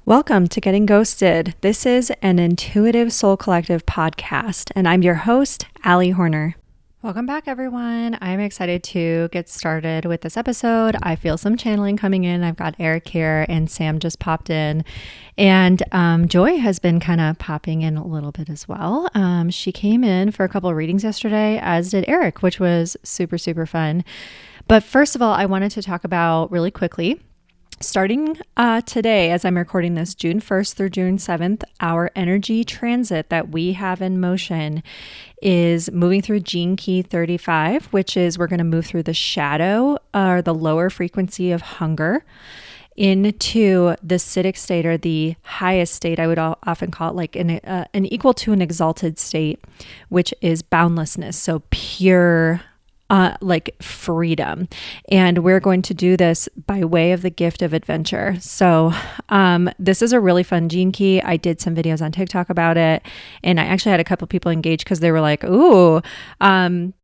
Welcome to Getting Ghosted. This is an Intuitive Soul Collective podcast, and I'm your host, Allie Horner. Welcome back, everyone. I'm excited to get started with this episode. I feel some channeling coming in. I've got Eric here, and Sam just popped in, and Joy has been kind of popping in a little bit as well. She came in for a couple of readings yesterday, as did Eric, which was super, super fun. But first of all, I wanted to talk about really quickly, starting today, as I'm recording this, June 1st through June 7th, our energy transit that we have in motion is moving through Gene Key 35, which is we're going to move through the shadow or the lower frequency of hunger into the Siddhic state, or the highest state. I would often call it like an equal to an exalted state, which is boundlessness. So pure like freedom. And we're going to do this by way of the gift of adventure. So this is a really fun gene key. I did some videos on TikTok about it, and I actually had a couple people engaged because they were like, ooh.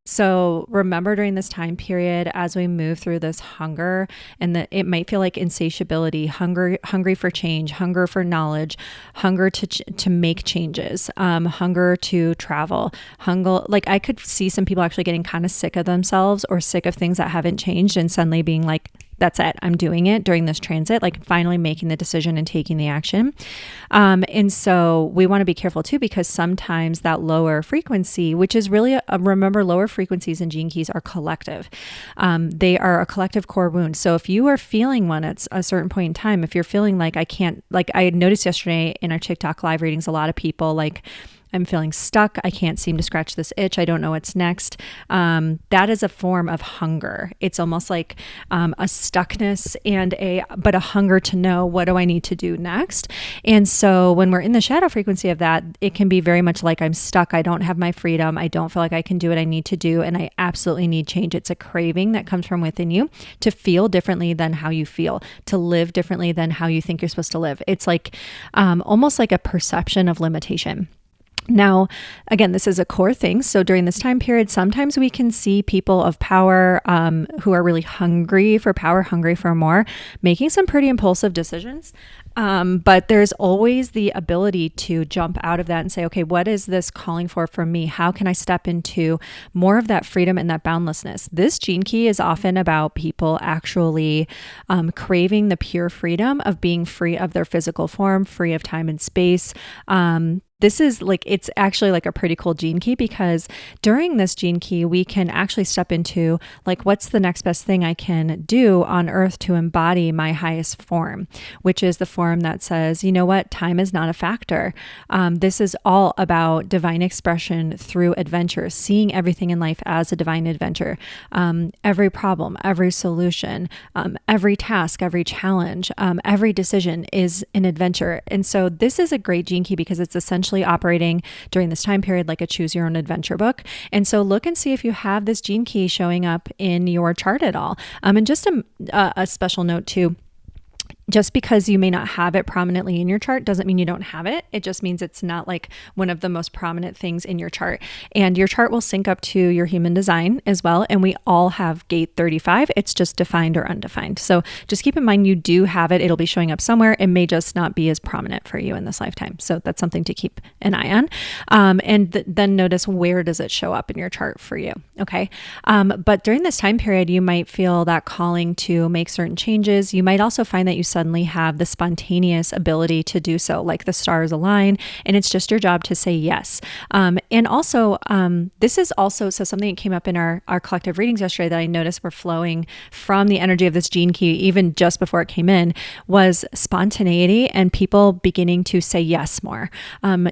So remember, during this time period, as we move through this hunger, and it might feel like insatiability, hungry for change, hunger for knowledge, hunger to make changes, hunger to travel, hunger. Like, I could see some people actually getting kind of sick of themselves or sick of things that haven't changed, and suddenly being like, that's it, I'm doing it during this transit, like finally making the decision and taking the action. And so we want to be careful too, because sometimes that lower frequency, which is really, remember, lower frequencies in gene keys are collective. They are a collective core wound. So if you are feeling one at a certain point in time, if you're feeling like I can't, like I noticed yesterday in our TikTok live readings, a lot of people like, I'm feeling stuck. I can't seem to scratch this itch. I don't know what's next. That is a form of hunger. It's almost like a stuckness but a hunger to know, what do I need to do next? And so when we're in the shadow frequency of that, it can be very much like, I'm stuck. I don't have my freedom. I don't feel like I can do what I need to do. And I absolutely need change. It's a craving that comes from within you to feel differently than how you feel, to live differently than how you think you're supposed to live. It's like almost like a perception of limitation. Now, again, this is a core thing. So during this time period, sometimes we can see people of power who are really hungry for power, hungry for more, making some pretty impulsive decisions. But there's always the ability to jump out of that and say, okay, what is this calling for from me? How can I step into more of that freedom and that boundlessness? This gene key is often about people actually craving the pure freedom of being free of their physical form, free of time and space. This is like, it's actually like a pretty cool gene key, because during this gene key, we can actually step into like, what's the next best thing I can do on earth to embody my highest form, which is the form that says, you know what, time is not a factor. This is all about divine expression through adventure, seeing everything in life as a divine adventure. Every problem, every solution, every task, every challenge, every decision is an adventure. And so this is a great gene key because it's essentially operating during this time period like a choose your own adventure book. And so look and see if you have this gene key showing up in your chart at all. And just a special note too, just because you may not have it prominently in your chart doesn't mean you don't have it. It just means it's not like one of the most prominent things in your chart. And your chart will sync up to your human design as well. And we all have gate 35. It's just defined or undefined. So just keep in mind, you do have it. It'll be showing up somewhere. It may just not be as prominent for you in this lifetime. So that's something to keep an eye on. Then notice, where does it show up in your chart for you? Okay. But during this time period, you might feel that calling to make certain changes. You might also find that you suddenly have the spontaneous ability to do so, like the stars align, and it's just your job to say yes. And also, this is also, so something that came up in our collective readings yesterday that I noticed were flowing from the energy of this gene key, even just before it came in, was spontaneity and people beginning to say yes more.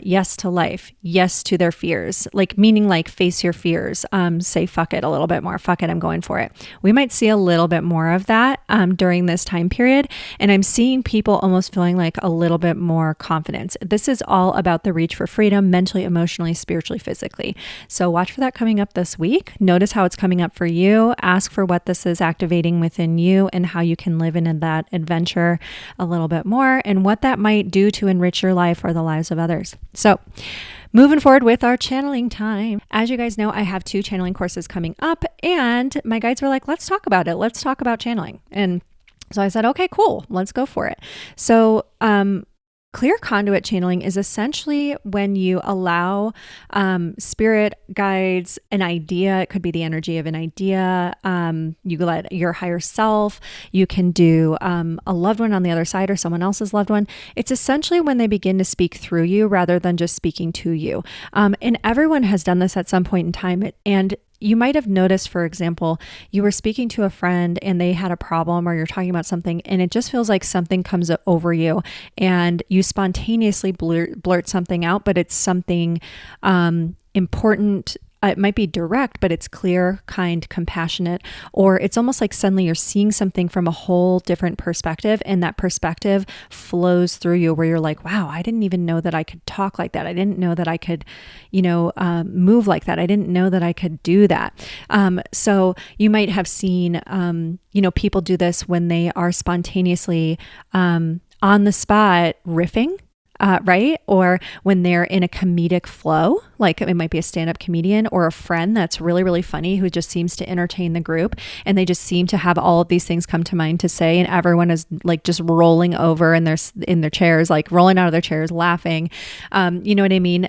Yes to life, yes to their fears, like meaning like face your fears, say fuck it a little bit more, fuck it, I'm going for it. We might see a little bit more of that during this time period. And I'm seeing people almost feeling like a little bit more confidence. This is all about the reach for freedom, mentally, emotionally, spiritually, physically. So watch for that coming up this week. Notice how it's coming up for you. Ask for what this is activating within you and how you can live in that adventure a little bit more, and what that might do to enrich your life or the lives of others. So moving forward with our channeling time. As you guys know, I have 2 channeling courses coming up, and my guides were like, let's talk about it. Let's talk about channeling. And so I said, okay, cool, let's go for it. So Clear conduit channeling is essentially when you allow spirit guides an idea. It could be the energy of an idea. You let your higher self. You can do a loved one on the other side or someone else's loved one. It's essentially when they begin to speak through you rather than just speaking to you. And everyone has done this at some point in time. And you might have noticed, for example, you were speaking to a friend and they had a problem, or you're talking about something and it just feels like something comes over you and you spontaneously blurt something out, but it's something important. It might be direct, but it's clear, kind, compassionate, or it's almost like suddenly you're seeing something from a whole different perspective, and that perspective flows through you where you're like, wow, I didn't even know that I could talk like that. I didn't know that I could, move like that. I didn't know that I could do that. So you might have seen, people do this when they are spontaneously on the spot riffing. Right? Or when they're in a comedic flow, like it might be a stand-up comedian or a friend that's really, really funny who just seems to entertain the group, and they just seem to have all of these things come to mind to say, and everyone is like just rolling over in their chairs, like rolling out of their chairs, laughing. You know what I mean?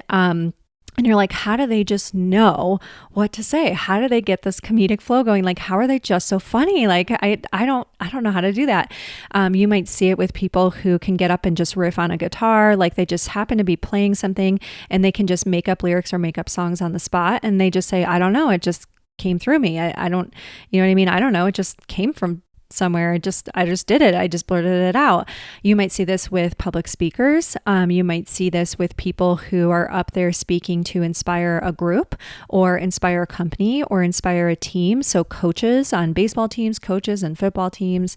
And you're like, how do they just know what to say? How do they get this comedic flow going? Like, how are they just so funny? Like, I don't know how to do that. You might see it with people who can get up and just riff on a guitar. Like they just happen to be playing something and they can just make up lyrics or make up songs on the spot. And they just say, I don't know. It just came through me. I don't, you know what I mean? I don't know. It just came from somewhere. I just did it. I just blurted it out. You might see this with public speakers. You might see this with people who are up there speaking to inspire a group or inspire a company or inspire a team. So coaches on baseball teams, coaches and football teams.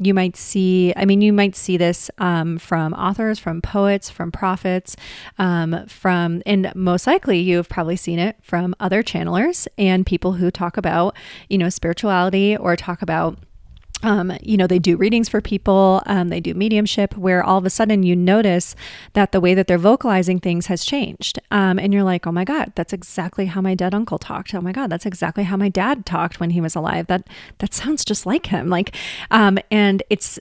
You might see this from authors, from poets, from prophets, and most likely you've probably seen it from other channelers and people who talk about, spirituality or talk about, they do readings for people, they do mediumship, where all of a sudden you notice that the way that they're vocalizing things has changed. And you're like, oh my God, that's exactly how my dead uncle talked. Oh my God, that's exactly how my dad talked when he was alive. That sounds just like him. And it's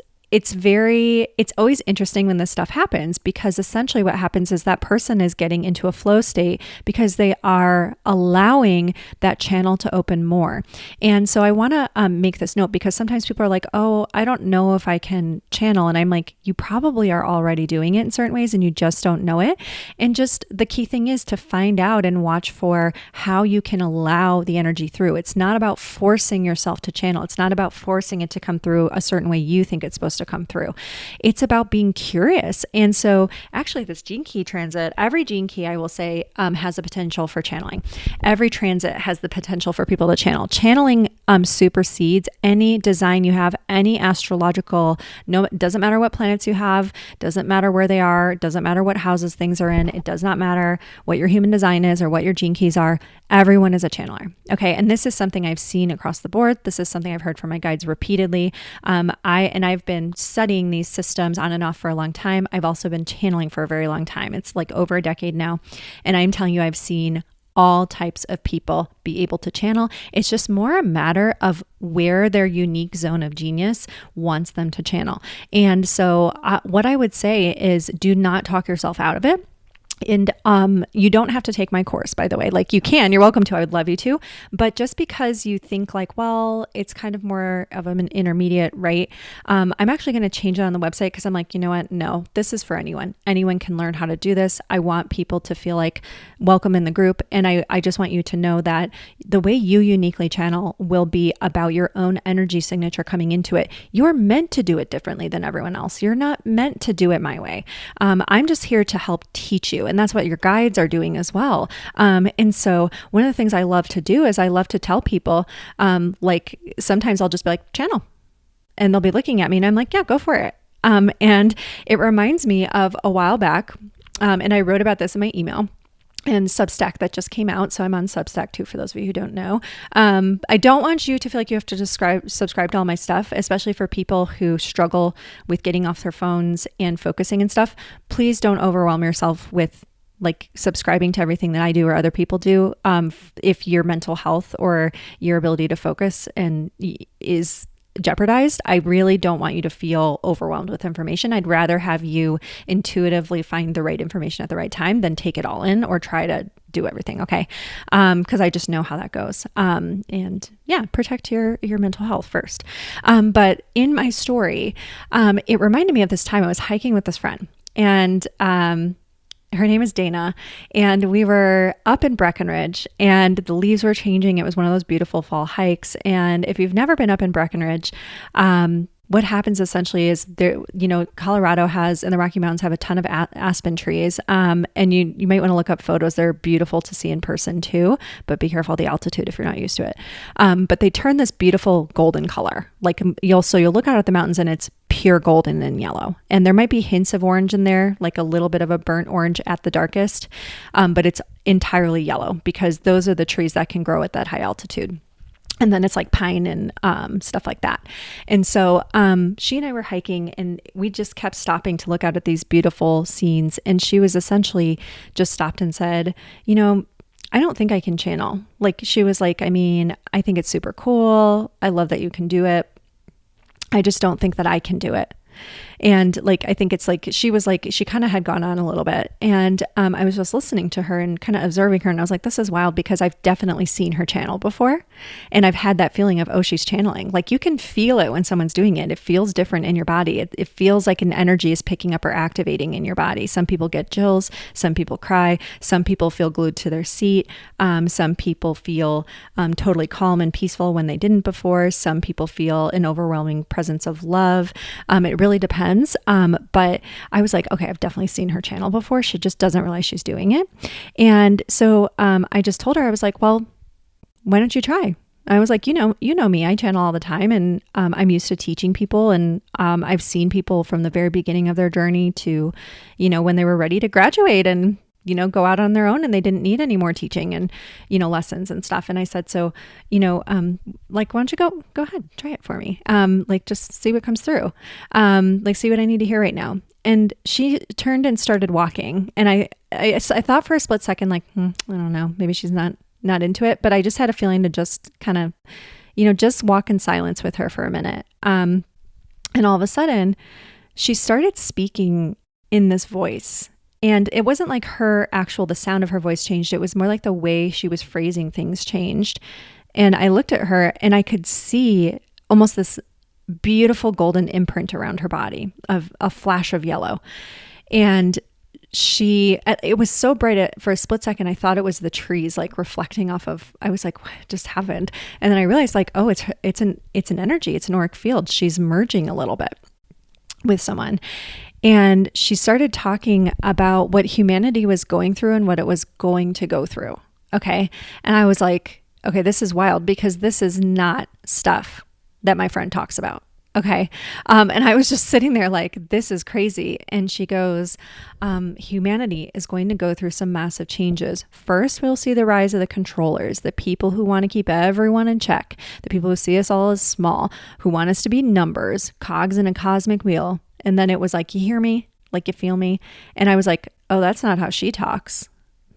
always interesting when this stuff happens, because essentially what happens is that person is getting into a flow state because they are allowing that channel to open more. And so I want to make this note, because sometimes people are like, oh, I don't know if I can channel. And I'm like, you probably are already doing it in certain ways and you just don't know it. And just the key thing is to find out and watch for how you can allow the energy through. It's not about forcing yourself to channel. It's not about forcing it to come through a certain way you think it's supposed to come through. It's about being curious. And so actually this gene key transit, every gene key I will say has the potential for channeling. Every transit has the potential for people to channel. Channeling supersedes any design you have, any astrological, no, it doesn't matter what planets you have, doesn't matter where they are, doesn't matter what houses things are in, it does not matter what your human design is or what your gene keys are. Everyone is a channeler. Okay. And this is something I've seen across the board. This is something I've heard from my guides repeatedly. I've been studying these systems on and off for a long time. I've also been channeling for a very long time. It's like over a decade now. And I'm telling you, I've seen all types of people be able to channel. It's just more a matter of where their unique zone of genius wants them to channel. And so what I would say is, do not talk yourself out of it. And you don't have to take my course, by the way. Like, you can, you're welcome to, I would love you to. But just because you think like, well, it's kind of more of an intermediate, right? I'm actually going to change it on the website, because I'm like, you know what? No, this is for anyone. Anyone can learn how to do this. I want people to feel like welcome in the group. And I just want you to know that the way you uniquely channel will be about your own energy signature coming into it. You're meant to do it differently than everyone else. You're not meant to do it my way. I'm just here to help teach you. And that's what your guides are doing as well. And so one of the things I love to do is I love to tell people, like sometimes I'll just be like, channel. And they'll be looking at me and I'm like, yeah, go for it. And it reminds me of a while back, and I wrote about this in my email and Substack that just came out. So I'm on Substack too, for those of you who don't know. I don't want you to feel like you have to subscribe to all my stuff, especially for people who struggle with getting off their phones and focusing and stuff. Please don't overwhelm yourself with like subscribing to everything that I do or other people do. If your mental health or your ability to focus and is jeopardized, I really don't want you to feel overwhelmed with information. I'd rather have you intuitively find the right information at the right time than take it all in or try to do everything. Okay. Cause I just know how that goes. And yeah, protect your mental health first. But in my story, it reminded me of this time I was hiking with this friend, and, her name is Dana, and we were up in Breckenridge and the leaves were changing. It was one of those beautiful fall hikes. And if you've never been up in Breckenridge, what happens essentially is there, Colorado has, and the Rocky Mountains have a ton of aspen trees. And you might want to look up photos. They're beautiful to see in person too, but be careful of the altitude if you're not used to it. But they turn this beautiful golden color. Like you'll look out at the mountains and it's pure golden and yellow. And there might be hints of orange in there, like a little bit of a burnt orange at the darkest. But it's entirely yellow because those are the trees that can grow at that high altitude. And then it's like pine and stuff like that. And so she and I were hiking and we just kept stopping to look out at these beautiful scenes. And she was essentially just stopped and said, I don't think I can channel. Like she was like, I think it's super cool. I love that you can do it. I just don't think that I can do it. And like, I think it's like, she was like, she kind of had gone on a little bit. And I was just listening to her and kind of observing her. And I was like, this is wild because I've definitely seen her channel before. And I've had that feeling of, oh, she's channeling. Like you can feel it when someone's doing it. It feels different in your body. It feels like an energy is picking up or activating in your body. Some people get chills. Some people cry. Some people feel glued to their seat. Some people feel totally calm and peaceful when they didn't before. Some people feel an overwhelming presence of love. It really depends. But I was like, okay, I've definitely seen her channel before. She just doesn't realize she's doing it. And so I just told her, I was like, well, why don't you try? I was like, you know me, I channel all the time and I'm used to teaching people. And I've seen people from the very beginning of their journey to, when they were ready to graduate and go out on their own and they didn't need any more teaching and, lessons and stuff. And I said, so, like, why don't you go ahead, try it for me. Like, just see what comes through. Like, see what I need to hear right now. And she turned and started walking. And I thought for a split second, like, I don't know, maybe she's not into it, but I just had a feeling to just kind of, just walk in silence with her for a minute. And all of a sudden she started speaking in this voice. And it wasn't like the sound of her voice changed. It was more like the way she was phrasing things changed. And I looked at her and I could see almost this beautiful golden imprint around her body of a flash of yellow. And it was so bright for a split second. I thought it was the trees like reflecting off of, I was like, what just happened? And then I realized like, oh, it's an energy. It's an auric field. She's merging a little bit with someone. And she started talking about what humanity was going through and what it was going to go through. Okay. And I was like, okay, this is wild because this is not stuff that my friend talks about. Okay. And I was just sitting there like, this is crazy. And she goes, humanity is going to go through some massive changes. First, we'll see the rise of the controllers, the people who want to keep everyone in check, the people who see us all as small, who want us to be numbers, cogs in a cosmic wheel. And then it was like, you hear me? Like, you feel me? And I was like, oh, that's not how she talks.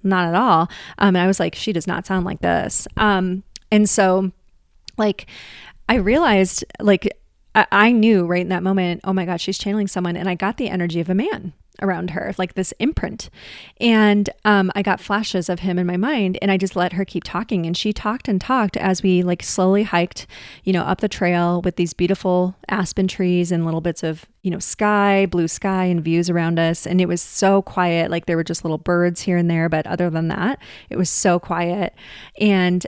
Not at all. And I was like, she does not sound like this. And so like, I realized like, I knew right in that moment, oh my God, she's channeling someone. And I got the energy of a man around her, like this imprint. And I got flashes of him in my mind and I just let her keep talking. And she talked and talked as we like slowly hiked, up the trail with these beautiful aspen trees and little bits of, sky, blue sky and views around us. And it was so quiet. Like there were just little birds here and there. But other than that, it was so quiet. And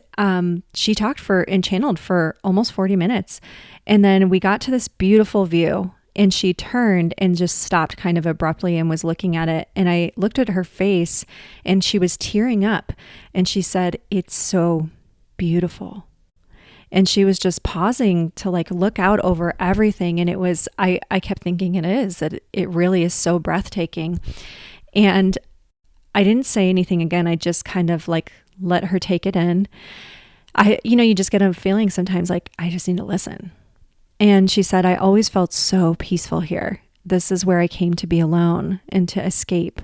she talked and channeled for almost 40 minutes. And then we got to this beautiful view. And she turned and just stopped kind of abruptly and was looking at it. And I looked at her face and she was tearing up. And she said, it's so beautiful. And she was just pausing to like look out over everything. And it was, I kept thinking that it really is so breathtaking. And I didn't say anything again. I just kind of like let her take it in. You just get a feeling sometimes like, I just need to listen. And she said, I always felt so peaceful here. This is where I came to be alone and to escape.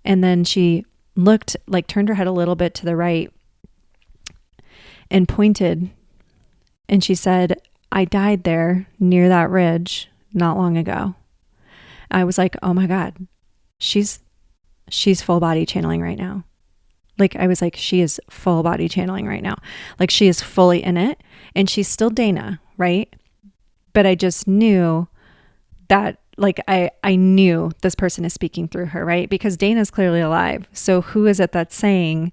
And then she turned her head a little bit to the right and pointed. And she said, I died there near that ridge not long ago. I was like, oh my God, she's full body channeling right now. Like, I was like, she is full body channeling right now. Like, she is fully in it, and she's still Dana, right? But I just knew that, like, I knew this person is speaking through her, right? Because Dana's clearly alive. So who is it that's saying,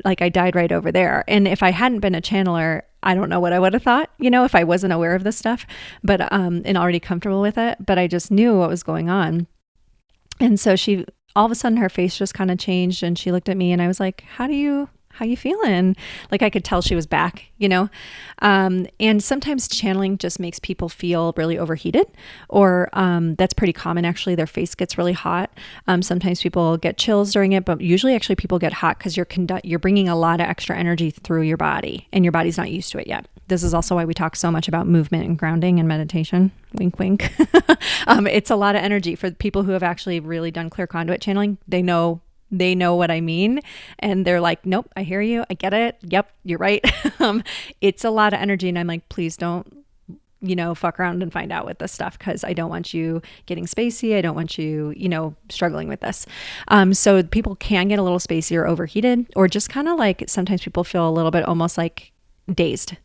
like, I died right over there? And if I hadn't been a channeler, I don't know what I would have thought, if I wasn't aware of this stuff, but, and already comfortable with it, but I just knew what was going on. And so all of a sudden her face just kind of changed, and she looked at me, and I was like, how you feeling? Like, I could tell she was back, and sometimes channeling just makes people feel really overheated, or that's pretty common. Actually, their face gets really hot. Sometimes people get chills during it, but usually actually people get hot because you're bringing a lot of extra energy through your body, and your body's not used to it yet. This is also why we talk so much about movement and grounding and meditation. Wink, wink. It's a lot of energy for people who have actually really done clear conduit channeling. They know what I mean. And they're like, nope, I hear you. I get it. Yep, you're right. It's a lot of energy. And I'm like, please don't, fuck around and find out with this stuff, because I don't want you getting spacey. I don't want you, struggling with this. So people can get a little spacey or overheated, or just kind of like, sometimes people feel a little bit almost like dazed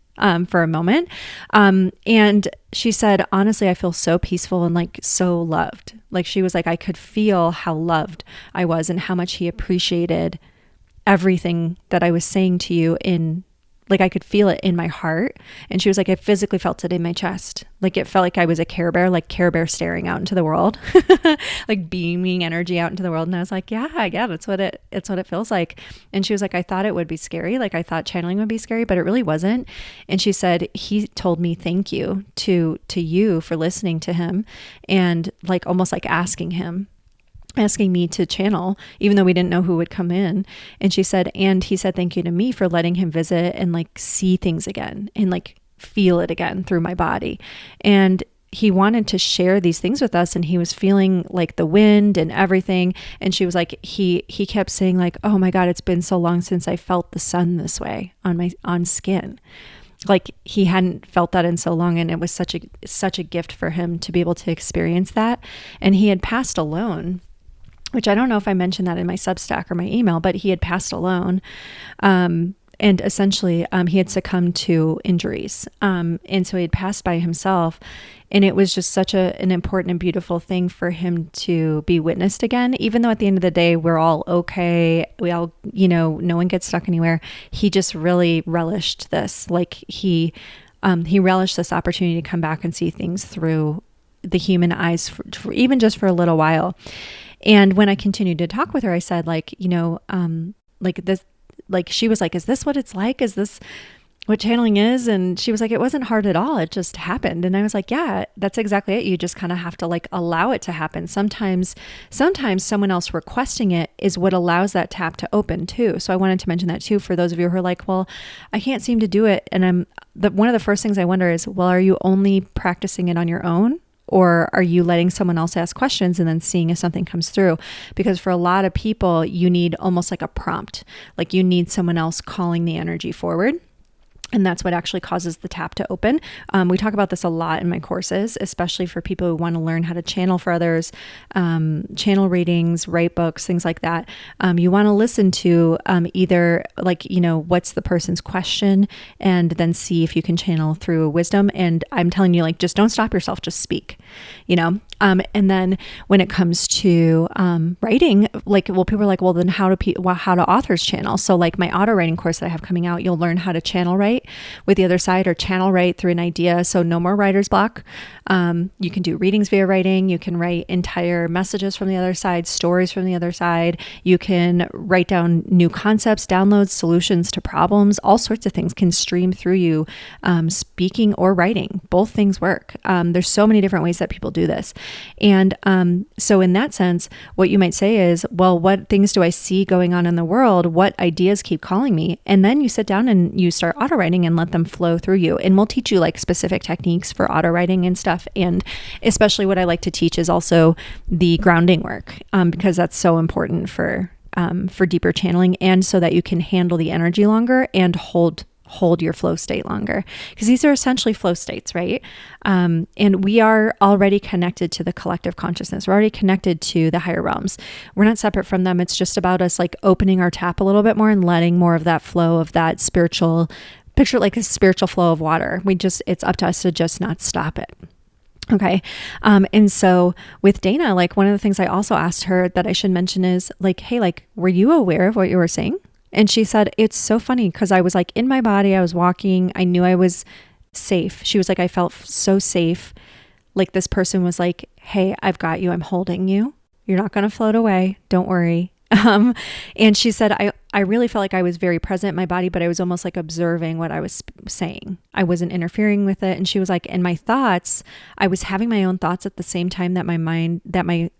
for a moment. And she said, honestly, I feel so peaceful and like so loved. Like, she was like, I could feel how loved I was and how much he appreciated everything that I was saying to you like, I could feel it in my heart. And she was like, I physically felt it in my chest. Like, it felt like I was a Care Bear, like Care Bear staring out into the world, like beaming energy out into the world. And I was like, yeah, it's what it feels like. And she was like, I thought it would be scary. Like, I thought channeling would be scary, but it really wasn't. And she said, he told me, thank you to you for listening to him, and like, almost like asking me to channel, even though we didn't know who would come in. And she said, and he said, thank you to me for letting him visit and like see things again and like feel it again through my body. And he wanted to share these things with us, and he was feeling like the wind and everything. And she was like, he kept saying like, oh my God, it's been so long since I felt the sun this way on skin. Like, he hadn't felt that in so long, and it was such a gift for him to be able to experience that. And he had passed alone, which I don't know if I mentioned that in my Substack or my email, but he had passed alone. And essentially, he had succumbed to injuries. And so he had passed by himself. And it was just such an important and beautiful thing for him to be witnessed again, even though at the end of the day, we're all okay. We all, no one gets stuck anywhere. He just really relished this. Like, he relished this opportunity to come back and see things through the human eyes for even just for a little while. And when I continued to talk with her, I said, like, like this, like, she was like, is this what it's like? Is this what channeling is? And she was like, it wasn't hard at all. It just happened. And I was like, yeah, that's exactly it. You just kind of have to like allow it to happen. Sometimes someone else requesting it is what allows that tap to open too. So I wanted to mention that too, for those of you who are like, well, I can't seem to do it. And one of the first things I wonder is, well, are you only practicing it on your own? Or are you letting someone else ask questions and then seeing if something comes through? Because for a lot of people, you need almost like a prompt, like you need someone else calling the energy forward. And that's what actually causes the tap to open. We talk about this a lot in my courses, especially for people who want to learn how to channel for others, channel readings, write books, things like that. You want to listen to either like, what's the person's question, and then see if you can channel through wisdom. And I'm telling you, like, just don't stop yourself, just speak, and then when it comes to writing, like, well, people are like, well, then how do authors channel? So like my auto writing course that I have coming out, you'll learn how to channel write with the other side, or channel write through an idea. So no more writer's block. You can do readings via writing. You can write entire messages from the other side, stories from the other side. You can write down new concepts, downloads, solutions to problems. All sorts of things can stream through you, speaking or writing. Both things work. There's so many different ways that people do this. And so in that sense, what you might say is, well, what things do I see going on in the world? What ideas keep calling me? And then you sit down and you start auto writing and let them flow through you. And we'll teach you like specific techniques for auto writing and stuff. And especially what I like to teach is also the grounding work, because that's so important for deeper channeling, and so that you can handle the energy longer and hold hold your flow state longer, because these are essentially flow states, right? And we are already connected to the collective consciousness. We're already connected to the higher realms. We're not separate from them. It's just about us like opening our tap a little bit more and letting more of that flow of that spiritual, picture like a spiritual flow of water. It's up to us to just not stop it. Okay. And so with Dana, like one of the things I also asked her that I should mention is like, hey, like, were you aware of what you were saying? And she said, it's so funny because I was like in my body, I was walking, I knew I was safe. She was like, I felt so safe. Like this person was like, hey, I've got you. I'm holding you. You're not going to float away. Don't worry. And she said, I really felt like I was very present in my body, but I was almost like observing what I was saying. I wasn't interfering with it. And she was like, in my thoughts, I was having my own thoughts at the same time that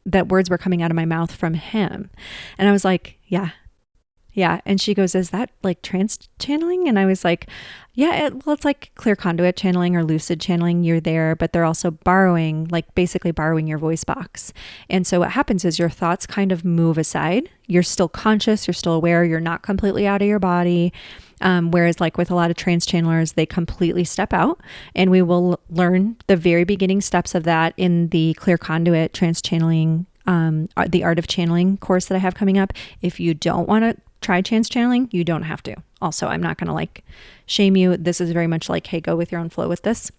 that words were coming out of my mouth from him. And I was like, yeah. And she goes, is that like trance channeling? And I was like, yeah, it's like clear conduit channeling or lucid channeling. You're there, but they're also basically borrowing your voice box. And so what happens is your thoughts kind of move aside. You're still conscious. You're still aware. You're not completely out of your body. Whereas like with a lot of trance channelers, they completely step out, and we will learn the very beginning steps of that in the clear conduit trance channeling, the art of channeling course that I have coming up. If you don't want to try trance channeling, you don't have to. Also, I'm not going to like shame you. This is very much like, hey, go with your own flow with this.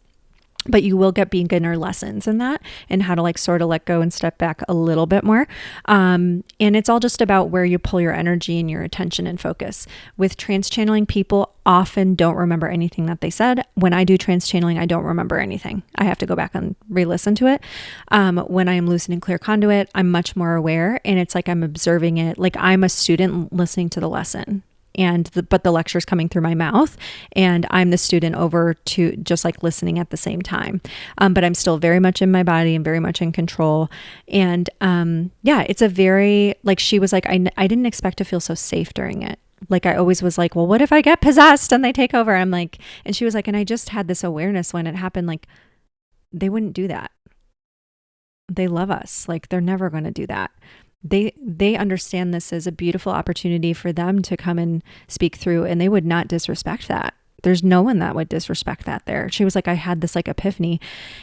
But you will get beginner lessons in that and how to like sort of let go and step back a little bit more. And it's all just about where you pull your energy and your attention and focus. With trance channeling, people often don't remember anything that they said. When I do trance channeling, I don't remember anything. I have to go back and re-listen to it. When I am lucid and clear conduit, I'm much more aware, and it's like I'm observing it. Like I'm a student listening to the lesson. But the lecture's coming through my mouth, and I'm the student over to just like listening at the same time. But I'm still very much in my body and very much in control. And it's a very, like she was like, I didn't expect to feel so safe during it. Like I always was like, well, what if I get possessed and they take over? I'm like, and she was like, and I just had this awareness when it happened, like they wouldn't do that. They love us. Like they're never going to do that. They understand this as a beautiful opportunity for them to come and speak through, and they would not disrespect that. There's no one that would disrespect that there. She was like, I had this like epiphany.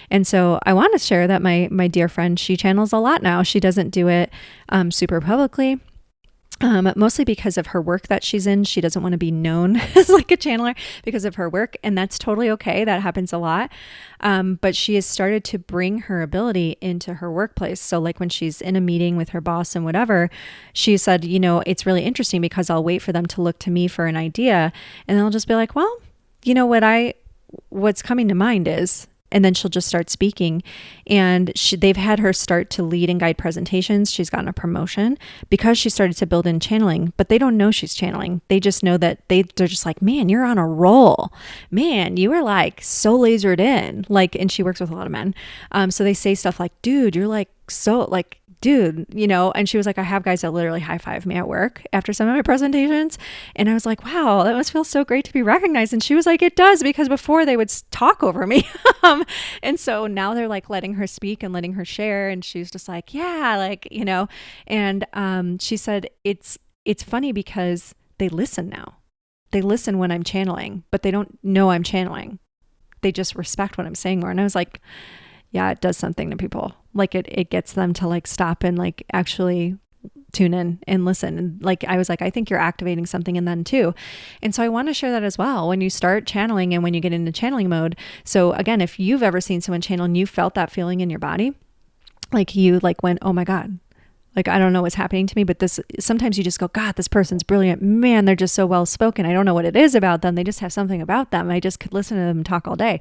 And so I want to share that my dear friend, she channels a lot now. She doesn't do it super publicly. Mostly because of her work that she's in. She doesn't want to be known as like a channeler because of her work. And that's totally okay. That happens a lot. But she has started to bring her ability into her workplace. So like when she's in a meeting with her boss and whatever, she said, it's really interesting because I'll wait for them to look to me for an idea. And I'll just be like, well, what's coming to mind is, and then she'll just start speaking. And they've had her start to lead and guide presentations. She's gotten a promotion because she started to build in channeling, but they don't know she's channeling. They just know that they're just like, man, you're on a roll. Man, you are like so lasered in. Like, and she works with a lot of men. So they say stuff like, dude, you're like, so like, dude, and she was like, I have guys that literally high five me at work after some of my presentations. And I was like, wow, that must feel so great to be recognized. And she was like, it does, because before they would talk over me. And so now they're like letting her speak and letting her share. And she's just like, yeah, like, and she said, it's funny because they listen now. They listen when I'm channeling, but they don't know I'm channeling. They just respect what I'm saying more. And I was like, yeah, it does something to people. Like it gets them to like stop and like actually tune in and listen. And like, I was like, I think you're activating something in them too. And so I want to share that as well when you start channeling and when you get into channeling mode. So again, if you've ever seen someone channel and you felt that feeling in your body, like you like went, oh my God, like, I don't know what's happening to me, but sometimes you just go, God, this person's brilliant. Man, they're just so well spoken. I don't know what it is about them. They just have something about them. I just could listen to them talk all day.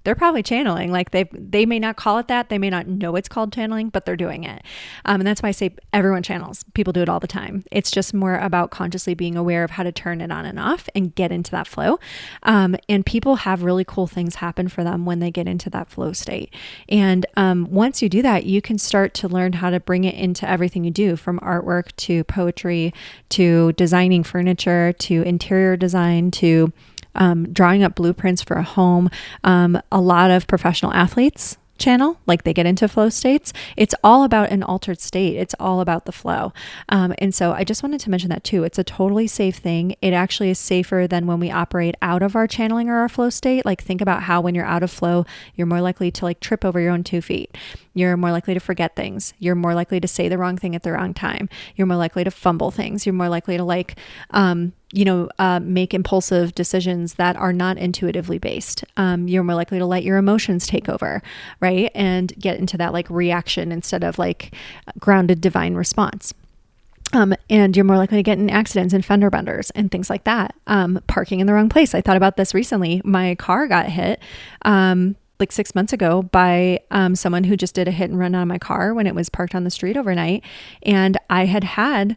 They're probably channeling. Like they may not call it that. They may not know it's called channeling, but they're doing it. And that's why I say everyone channels. People do it all the time. It's just more about consciously being aware of how to turn it on and off and get into that flow. And people have really cool things happen for them when they get into that flow state. And once you do that, you can start to learn how to bring it into everything you do, from artwork to poetry, to designing furniture, to interior design, to drawing up blueprints for a home. A lot of professional athletes channel, like they get into flow states. It's all about an altered state. It's all about the flow. And so I just wanted to mention that too. It's a totally safe thing. It actually is safer than when we operate out of our channeling or our flow state. Like think about how when you're out of flow, you're more likely to like trip over your own 2 feet. You're more likely to forget things. You're more likely to say the wrong thing at the wrong time. You're more likely to fumble things. You're more likely to make impulsive decisions that are not intuitively based. You're more likely to let your emotions take over, right? And get into that like reaction instead of like grounded divine response. And you're more likely to get in accidents and fender benders and things like that. Parking in the wrong place. I thought about this recently. My car got hit, like 6 months ago by someone who just did a hit and run on my car when it was parked on the street overnight. And I had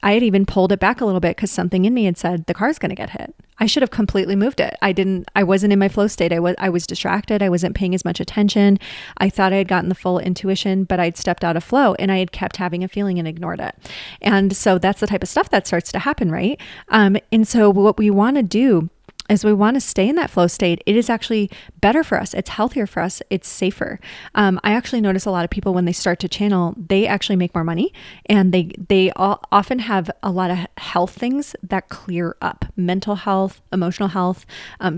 even pulled it back a little bit because something in me had said the car's going to get hit. I should have completely moved it. I wasn't in my flow state. I was distracted. I wasn't paying as much attention. I thought I had gotten the full intuition, but I'd stepped out of flow and I had kept having a feeling and ignored it. And so that's the type of stuff that starts to happen, right? And so what we want to do is we want to stay in that flow state. It is actually better for us. It's healthier for us. It's safer. I actually notice a lot of people when they start to channel, they actually make more money, and they often have a lot of health things that clear up: mental health, emotional health,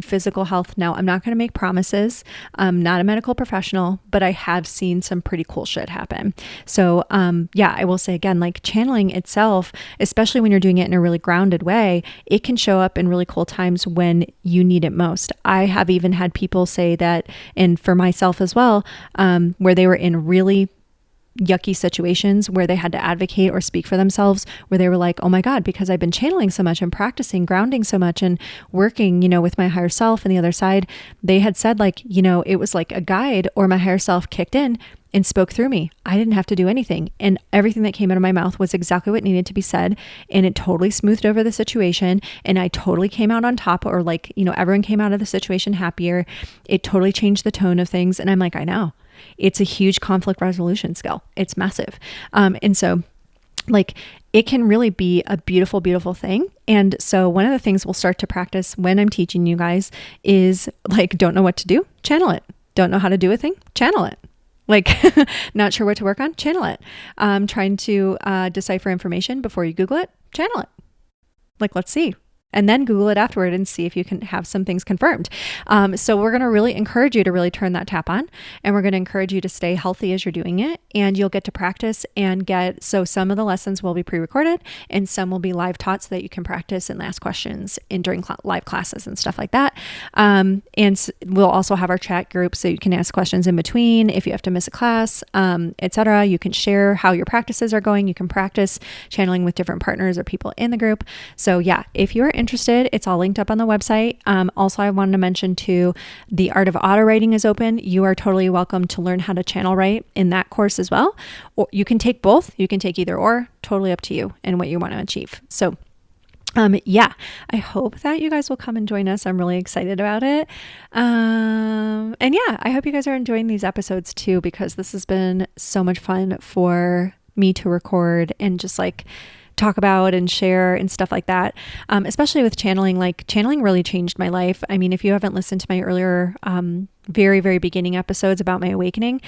physical health. Now, I'm not going to make promises. I'm not a medical professional, but I have seen some pretty cool shit happen. So I will say again, like channeling itself, especially when you're doing it in a really grounded way, it can show up in really cool times when you need it most. I have even had people say that, and for myself as well, where they were in really yucky situations where they had to advocate or speak for themselves, where they were like, oh my God, because I've been channeling so much and practicing grounding so much and working, with my higher self and the other side, they had said like, it was like a guide, or my higher self kicked in and spoke through me. I didn't have to do anything. And everything that came out of my mouth was exactly what needed to be said. And it totally smoothed over the situation. And I totally came out on top, or everyone came out of the situation happier. It totally changed the tone of things. And I'm like, I know. It's a huge conflict resolution skill. It's massive. And so it can really be a beautiful, beautiful thing. And so one of the things we'll start to practice when I'm teaching you guys is don't know what to do, channel it. Don't know how to do a thing, channel it. Not sure what to work on, channel it. Trying to decipher information before you Google it, channel it. Let's see. And then Google it afterward and see if you can have some things confirmed. So we're going to really encourage you to really turn that tap on, and we're going to encourage you to stay healthy as you're doing it, and you'll get to practice and so some of the lessons will be pre-recorded and some will be live taught so that you can practice and ask questions during live classes and stuff like that. And we'll also have our chat group so you can ask questions in between if you have to miss a class, etc. You can share how your practices are going. You can practice channeling with different partners or people in the group. So yeah, if you're interested, it's all linked up on the website. Also, I wanted to mention too, the Art of Auto Writing is open. You are totally welcome to learn how to channel write in that course as well. Or you can take both. You can take either or, totally up to you and what you want to achieve. So I hope that you guys will come and join us. I'm really excited about it. I hope you guys are enjoying these episodes too, because this has been so much fun for me to record and just talk about and share and stuff like that. Especially with channeling, channeling really changed my life. I mean, if you haven't listened to my earlier, very, very beginning episodes about my awakening,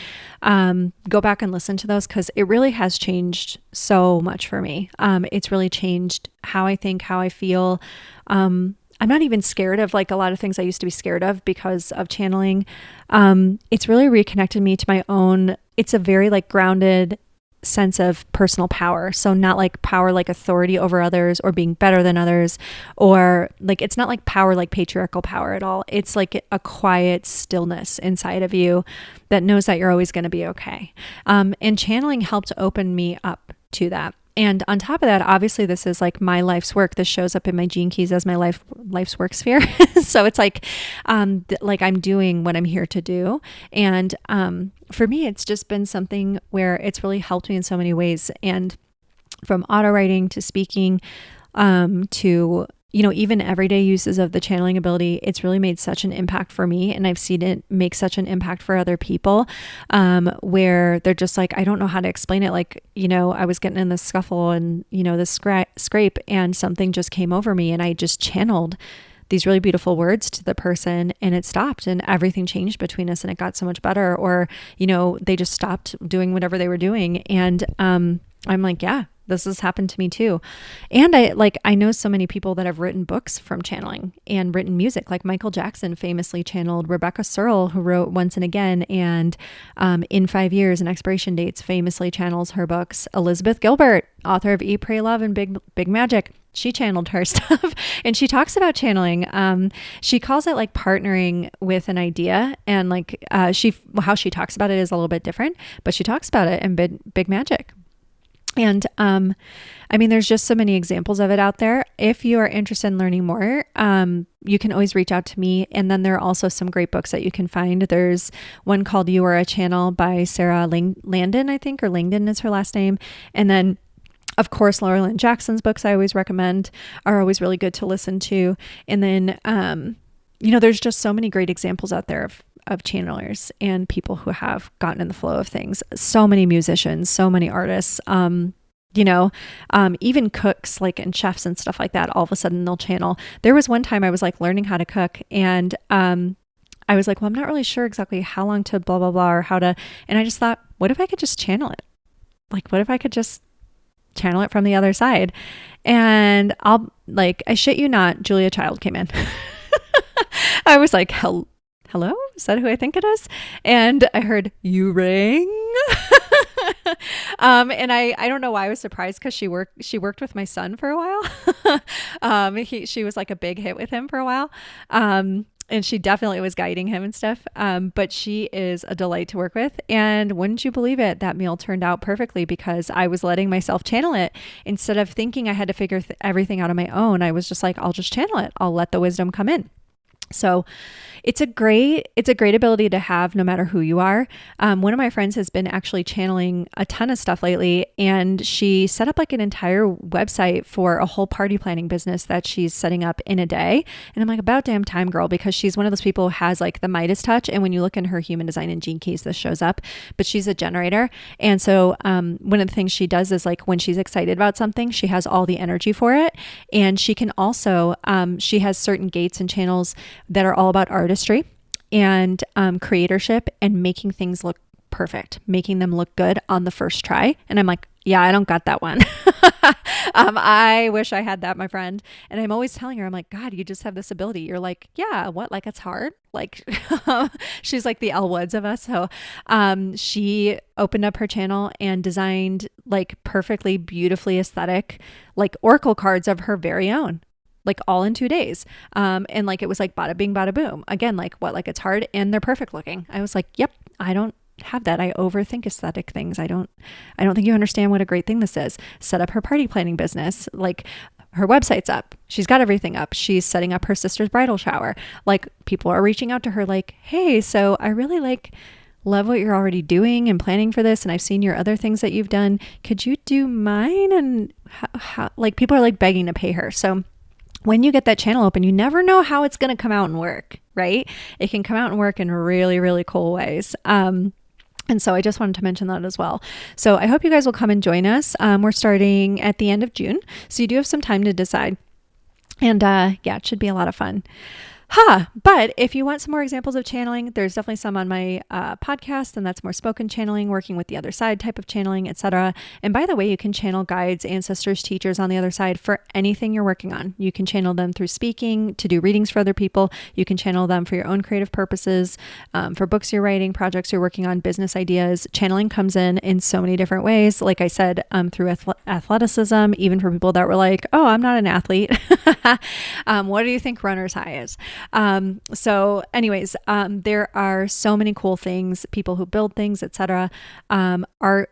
go back and listen to those, because it really has changed so much for me. It's really changed how I think, how I feel. I'm not even scared of a lot of things I used to be scared of because of channeling. It's really reconnected me to my own, it's a very grounded sense of personal power. So not power authority over others or being better than others, or it's not power patriarchal power at all. It's a quiet stillness inside of you that knows that you're always going to be okay. And channeling helped open me up to that. And on top of that, obviously this is my life's work. This shows up in my gene keys as my life's work sphere. So it's I'm doing what I'm here to do. And for me, it's just been something where it's really helped me in so many ways. And from auto writing to speaking, to even everyday uses of the channeling ability, it's really made such an impact for me. And I've seen it make such an impact for other people, where they're just I don't know how to explain it. I was getting in this scuffle and, this scrape, and something just came over me and I just channeled these really beautiful words to the person, and it stopped, and everything changed between us, and it got so much better. Or, they just stopped doing whatever they were doing. And I'm like, yeah, this has happened to me too. And I know so many people that have written books from channeling and written music. Like Michael Jackson famously channeled Rebecca Searle, who wrote Once and Again, and In 5 Years and Expiration Dates famously channels her books. Elizabeth Gilbert, author of Eat, Pray, Love, and Big Magic, she channeled her stuff, and she talks about channeling. She calls it like partnering with an idea, and how she talks about it is a little bit different, but she talks about it in Big Magic. And, there's just so many examples of it out there. If you are interested in learning more, you can always reach out to me. And then there are also some great books that you can find. There's one called You Are a Channel by Sarah Landon, I think, or Langdon is her last name. And then, of course, Laura Lynn Jackson's books I always recommend are always really good to listen to. And then, there's just so many great examples out there of channelers and people who have gotten in the flow of things. So many musicians, so many artists, even cooks and chefs and stuff like that. All of a sudden they'll channel. There was one time I was learning how to cook, and I was like, well, I'm not really sure exactly how long to blah, blah, blah, or how to, and I just thought, what if I could just channel it? What if I could just channel it from the other side? And I shit you not, Julia Child came in. I was like, hello, is that who I think it is? And I heard, you rang. And I don't know why I was surprised, because she worked with my son for a while. She was a big hit with him for a while. And she definitely was guiding him and stuff. But she is a delight to work with. And wouldn't you believe it, that meal turned out perfectly because I was letting myself channel it instead of thinking I had to figure everything out on my own. I was just like, I'll just channel it. I'll let the wisdom come in. So it's a great ability to have no matter who you are. One of my friends has been actually channeling a ton of stuff lately, and she set up an entire website for a whole party planning business that she's setting up in a day. And I'm like, about damn time, girl, because she's one of those people who has the Midas touch. And when you look in her human design and gene keys, this shows up, but she's a generator. And so one of the things she does is when she's excited about something, she has all the energy for it. And she can also, she has certain gates and channels that are all about artistry and creatorship and making things look perfect, making them look good on the first try. And I'm like, yeah, I don't got that one. I wish I had that, my friend. And I'm always telling her, I'm like, God, you just have this ability. You're like, yeah, what? It's hard. She's like the Elle Woods of us. So she opened up her channel and designed perfectly, beautifully aesthetic, oracle cards of her very own. All in 2 days. And it was bada bing, bada boom. Again, it's hard and they're perfect looking. I was like, yep, I don't have that. I overthink aesthetic things. I don't think you understand what a great thing this is. Set up her party planning business. Her website's up. She's got everything up. She's setting up her sister's bridal shower. People are reaching out to her hey, so I really love what you're already doing and planning for this. And I've seen your other things that you've done. Could you do mine? And how people are begging to pay her. So when you get that channel open, you never know how it's going to come out and work, right? It can come out and work in really, really cool ways. And so I just wanted to mention that as well. So I hope you guys will come and join us. We're starting at the end of June. So you do have some time to decide. And it should be a lot of fun. But if you want some more examples of channeling, there's definitely some on my podcast, and that's more spoken channeling, working with the other side type of channeling, etc. And by the way, you can channel guides, ancestors, teachers on the other side for anything you're working on. You can channel them through speaking, to do readings for other people. You can channel them for your own creative purposes, for books you're writing, projects you're working on, business ideas. Channeling comes in so many different ways. Like I said, through athleticism, even for people that were like, oh, I'm not an athlete. What do you think runner's high is? So anyways, there are so many cool things, people who build things, etc. Are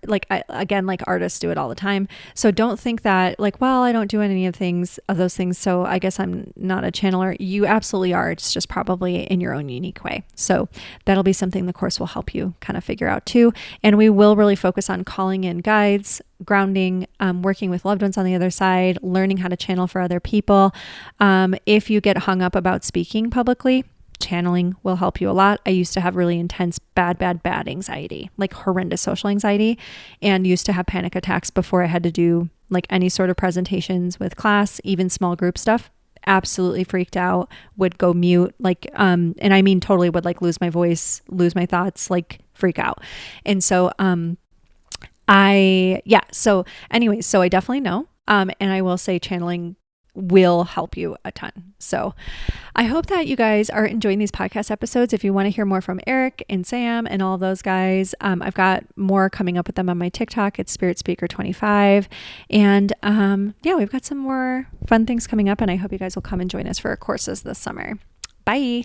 artists do it all the time. So don't think that well, I don't do any of those things. So I guess I'm not a channeler. You absolutely are. It's just probably in your own unique way. So that'll be something the course will help you kind of figure out too. And we will really focus on calling in guides, grounding, working with loved ones on the other side, learning how to channel for other people. If you get hung up about speaking publicly, channeling will help you a lot. I used to have really intense, bad anxiety, horrendous social anxiety, and used to have panic attacks before I had to do any sort of presentations with class, even small group stuff. absolutely freaked out, would go mute, like, and I mean, totally would like lose my voice, lose my thoughts, like freak out. And so, so anyways, so I definitely know. And I will say channeling will help you a ton. So I hope that you guys are enjoying these podcast episodes. If you want to hear more from Eric and Sam and all those guys, I've got more coming up with them on my TikTok. It's Spirit Speaker 25. And we've got some more fun things coming up, and I hope you guys will come and join us for our courses this summer. Bye.